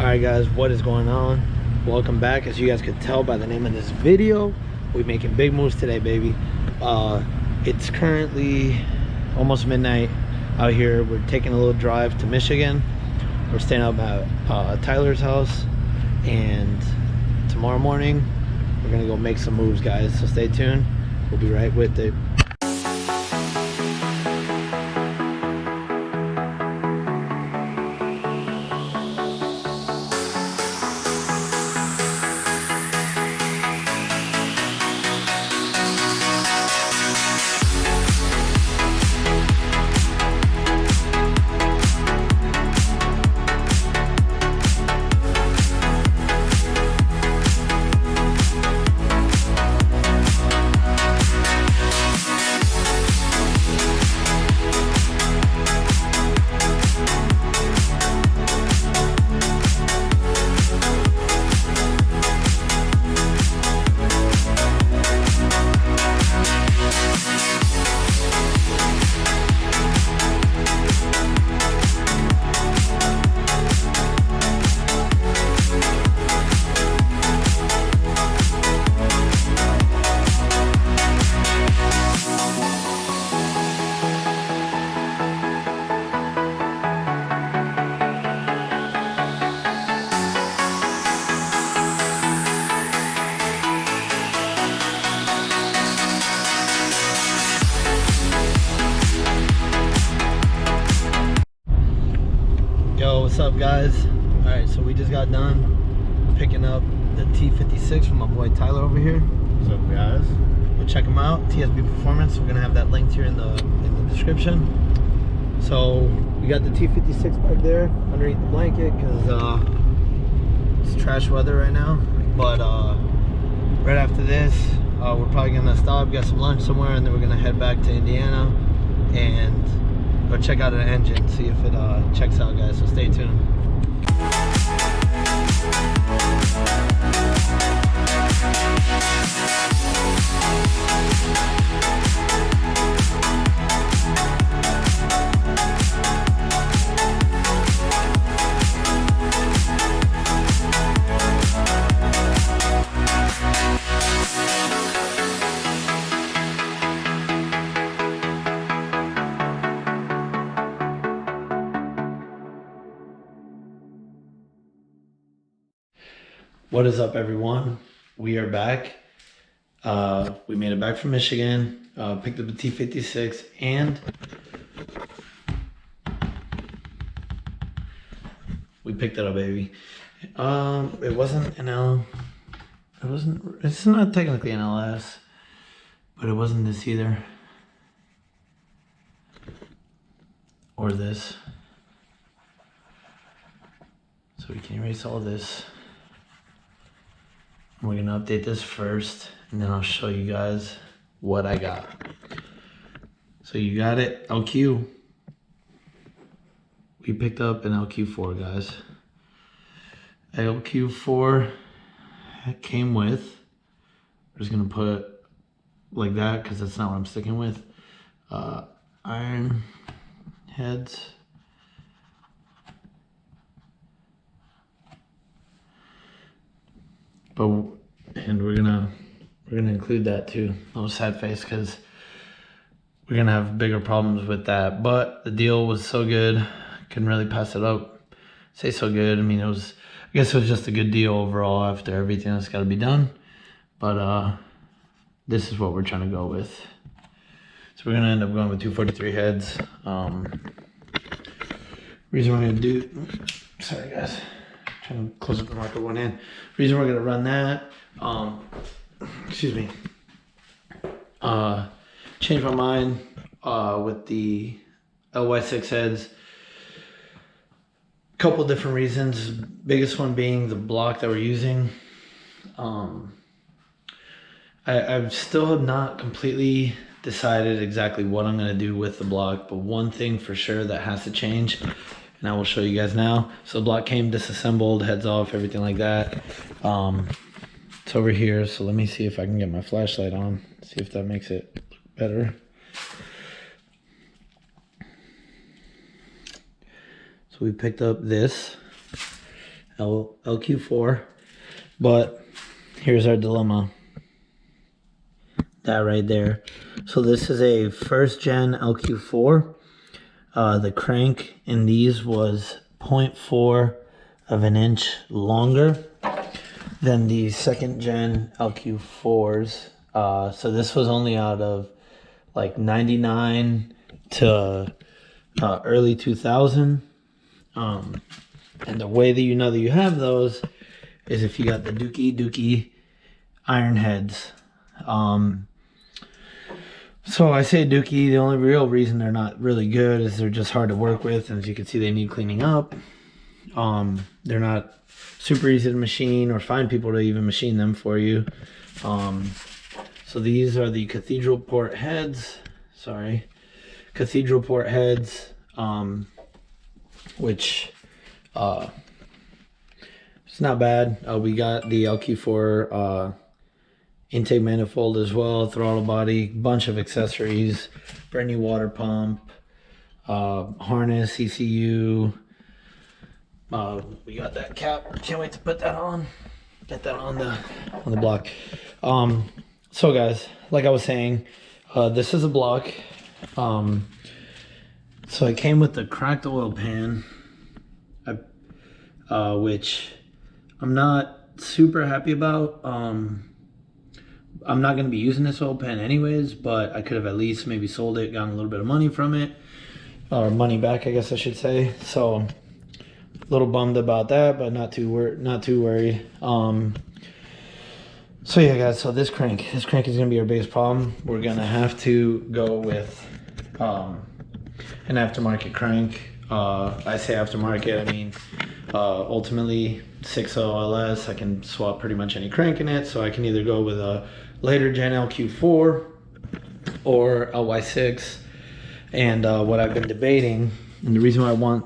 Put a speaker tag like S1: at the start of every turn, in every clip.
S1: Alright guys, what is going on? Welcome back. As you guys could tell by the name of this video, we're making big moves today, baby. It's currently almost midnight out here. We're taking a little drive to Michigan. We're staying up at Tyler's house, and tomorrow morning we're gonna go make some moves, guys, so stay tuned. We'll be right with it. What's up, guys? All right, so we just got done picking up the T56 from my boy Tyler over here.
S2: What's up, guys?
S1: Go check him out, TSB Performance. We're gonna have that linked here in the description. So we got the T56 back there underneath the blanket because it's trash weather right now. But right after this, we're probably gonna stop, get some lunch somewhere, and then we're gonna head back to Indiana and go check out an engine, see if it checks out, guys, so stay tuned. What is up, everyone? We are back. We made it back from Michigan, picked up the T56, and we picked it up, baby. It wasn't an L. It's not technically an LS, but it wasn't this either. Or this. So we can erase all this. We're gonna update this first, and then I'll show you guys what I got. So you got it, LQ. We picked up an LQ4, guys. LQ4 came with, I'm just gonna put it like that because that's not what I'm sticking with. Iron heads. And we're gonna include that too. No sad face, because we're gonna have bigger problems with that. But the deal was so good, couldn't really pass it up. Say so good. I mean, I guess it was just a good deal overall after everything that's got to be done. But this is what we're trying to go with. So we're gonna end up going with 243 heads. Reason we're gonna do. Sorry, guys. Trying to close up the marker one hand. Reason we're gonna run that, excuse me, changed my mind with the LY6 heads. Couple different reasons. Biggest one being the block that we're using. I still have not completely decided exactly what I'm gonna do with the block, but one thing for sure that has to change, and I will show you guys now. So the block came disassembled, heads off, everything like that. It's over here, so let me see if I can get my flashlight on, see if that makes it better. So we picked up this Lq4. But here's our dilemma. That right there. So this is a first gen Lq4. The crank in these was 0.4 of an inch longer than the second gen Lq4s. So this was only out of like 99 to early 2000. And the way that you know that you have those is if you got the Dookie iron heads. So I say Dookie, the only real reason they're not really good is they're just hard to work with, and as you can see they need cleaning up. They're not super easy to machine or find people to even machine them for you. So these are the Cathedral port heads, which it's not bad. We got the Lq4 intake manifold as well, throttle body, bunch of accessories, brand new water pump, harness, ECU. We got that cap. Can't wait to put that on. Get that on the block. So guys, like I was saying, this is a block. So it came with the cracked oil pan, which I'm not super happy about. I'm not going to be using this oil pan anyways, but I could have at least maybe sold it, gotten a little bit of money from it, or money back, I guess I should say. So a little bummed about that, but not too worried. So yeah, guys. So this crank is going to be our biggest problem. We're going to have to go with an aftermarket crank. I say aftermarket, I mean ultimately 6.0 LS. I can swap pretty much any crank in it, so I can either go with a later Gen Lq4 or a Y6. And what I've been debating, and the reason why I want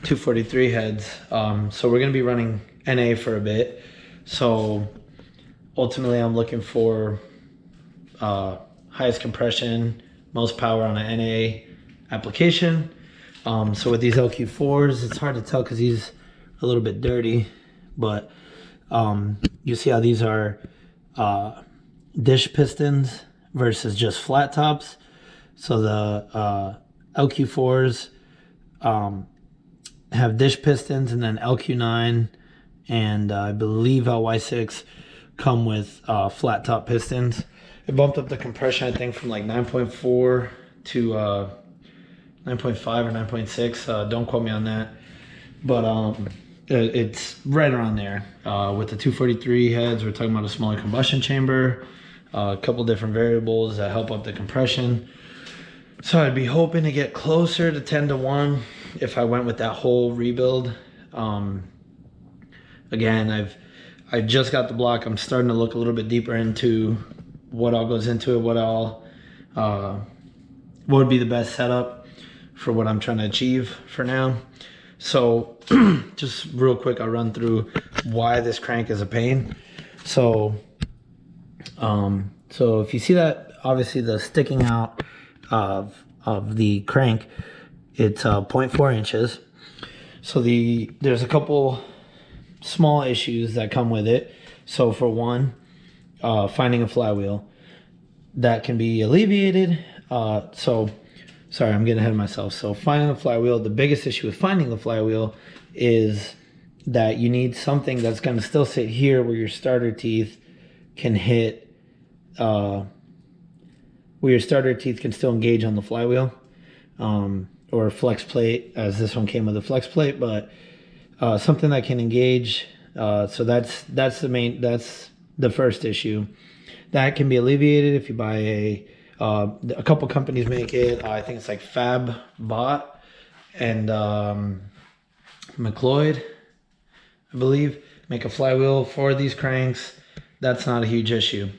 S1: 243 heads, so we're going to be running NA for a bit. So ultimately I'm looking for highest compression, most power on an NA application. So with these Lq4s, it's hard to tell because he's a little bit dirty, but you see how these are dish pistons versus just flat tops. So the Lq4s have dish pistons, and then Lq9 and I believe LY6 come with flat top pistons. It bumped up the compression, I think, from like 9.4 to 9.5 or 9.6. Don't quote me on that, but it's right around there. With the 243 heads, we're talking about a smaller combustion chamber, a couple different variables that help up the compression. So I'd be hoping to get closer to 10-to-1 if I went with that whole rebuild. Again, I just got the block. I'm starting to look a little bit deeper into what all goes into it, what would be the best setup for what I'm trying to achieve for now. So just real quick, I'll run through why this crank is a pain. So if you see that, obviously the sticking out of the crank, it's 0.4 inches. So there's a couple small issues that come with it. So for one, finding a flywheel that can be alleviated. Sorry, I'm getting ahead of myself. So finding the flywheel, the biggest issue with finding the flywheel is that you need something that's going to still sit here where your starter teeth can hit, where your starter teeth can still engage on the flywheel, or flex plate, as this one came with a flex plate, but something that can engage. So that's the first issue. That can be alleviated if you buy a couple companies make it. I think it's like Fab Bot and McLeod, I believe, make a flywheel for these cranks. That's not a huge issue.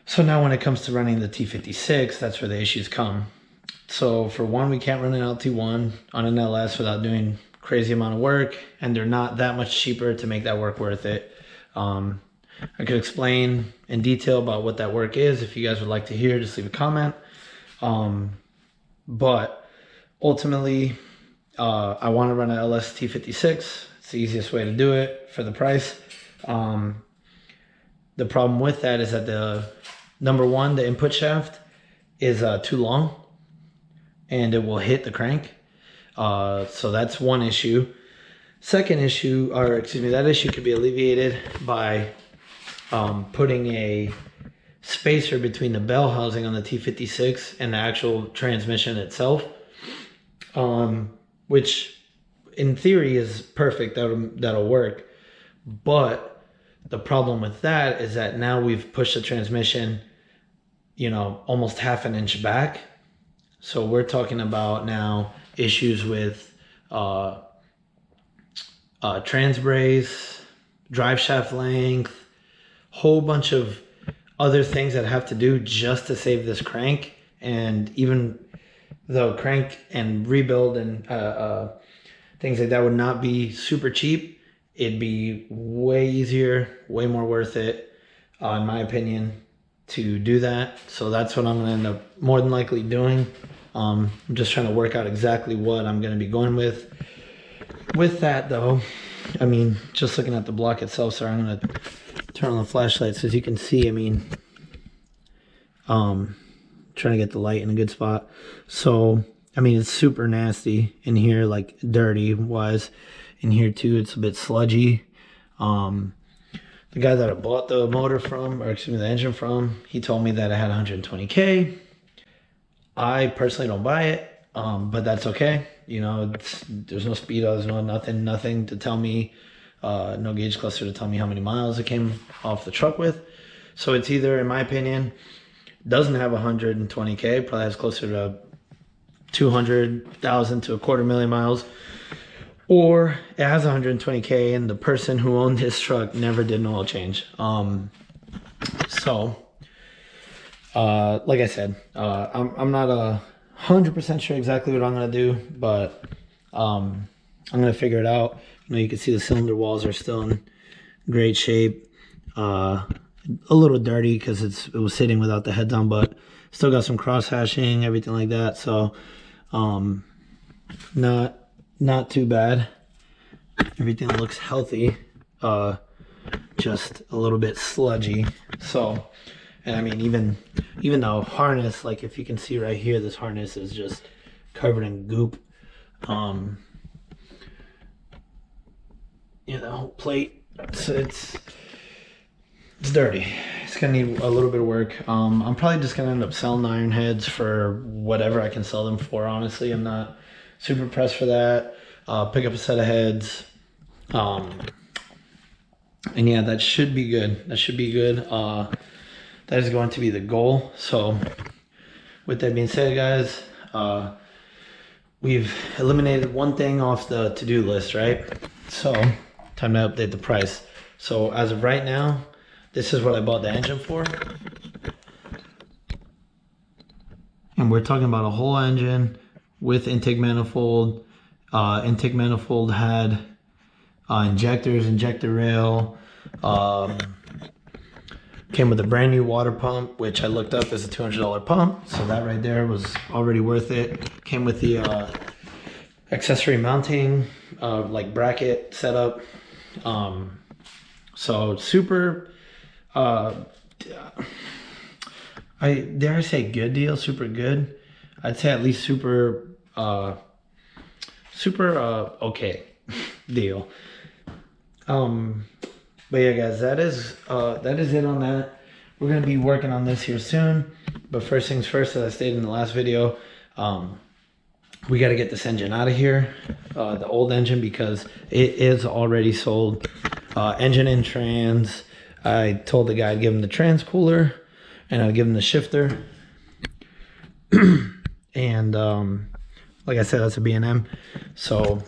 S1: So now when it comes to running the T56, that's where the issues come. So for one, we can't run an LT1 on an LS without doing crazy amount of work, and they're not that much cheaper to make that work worth it. I could explain in detail about what that work is. If you guys would like to hear, just leave a comment. But ultimately, I want to run an LS T56. It's the easiest way to do it for the price. The problem with that is that number one, the input shaft is too long and it will hit the crank. So that's one issue. Second issue, or excuse me, that issue could be alleviated by putting a spacer between the bell housing on the T56 and the actual transmission itself, which in theory is perfect. That'll work. But the problem with that is that now we've pushed the transmission, you know, almost half an inch back. So we're talking about now issues with trans brace, drive shaft length, whole bunch of other things that have to do just to save this crank. And even though crank and rebuild and things like that would not be super cheap, it'd be way easier, way more worth it, in my opinion, to do that. So that's what I'm gonna end up more than likely doing. I'm just trying to work out exactly what I'm gonna be going with. With that though, I mean, just looking at the block itself, sorry, I'm gonna turn on the flashlight so as you can see, I mean, trying to get the light in a good spot. So, I mean, it's super nasty in here, like dirty wise. In here too, it's a bit sludgy. The guy that I bought the motor from, or excuse me, the engine from, he told me that I had 120K. I personally don't buy it, but that's okay. You know, there's no speedos, no nothing to tell me, no gauge cluster to tell me how many miles it came off the truck with. So it's either, in my opinion, doesn't have 120K, probably has closer to 200,000 to 250,000 miles, or it has 120K and the person who owned this truck never did an oil change. So like I said, I'm not 100% sure exactly what I'm gonna do, but I'm gonna figure it out. You know, you can see the cylinder walls are still in great shape, a little dirty because it was sitting without the heads on, but still got some cross hashing, everything like that. So not too bad. Everything looks healthy, just a little bit sludgy. So, and I mean, even the harness, like if you can see right here, this harness is just covered in goop. You know, plate, so it's dirty. It's gonna need a little bit of work. I'm probably just gonna end up selling iron heads for whatever I can sell them for. Honestly, I'm not super pressed for that. Pick up a set of heads, and yeah, that should be good. That should be good. That is going to be the goal. So with that being said, guys, we've eliminated one thing off the to-do list, right? So time to update the price. So as of right now, this is what I bought the engine for. And we're talking about a whole engine with intake manifold. Intake manifold had injectors, injector rail, came with a brand new water pump, which I looked up as a $200 pump. So that right there was already worth it. Came with the accessory mounting, like bracket setup. So super, dare I say good deal, super good. I'd say at least super okay deal. But yeah, guys, that is it on that. We're gonna be working on this here soon, but first things first, as I stated in the last video, we got to get this engine out of here, the old engine, because it is already sold. Engine and trans, I told the guy I'd give him the trans cooler and I'd give him the shifter. And like I said, that's a B&M. So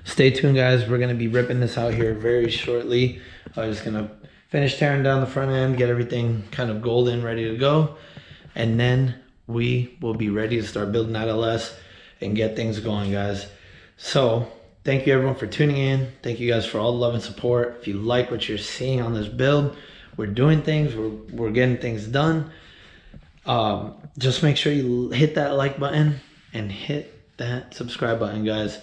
S1: stay tuned, guys. We're going to be ripping this out here very shortly. I'm just going to finish tearing down the front end, get everything kind of golden, ready to go. And then we will be ready to start building that LS and get things going, guys. So thank you everyone for tuning in. Thank you guys for all the love and support. If you like what you're seeing on this build, we're doing things, we're getting things done. Just make sure you hit that like button and hit that subscribe button, guys.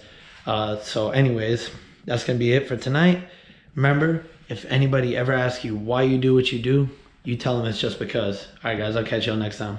S1: So anyways, that's gonna be it for tonight. Remember, if anybody ever asks you why you do what you do, you tell them it's just because. All right, guys, I'll catch y'all next time.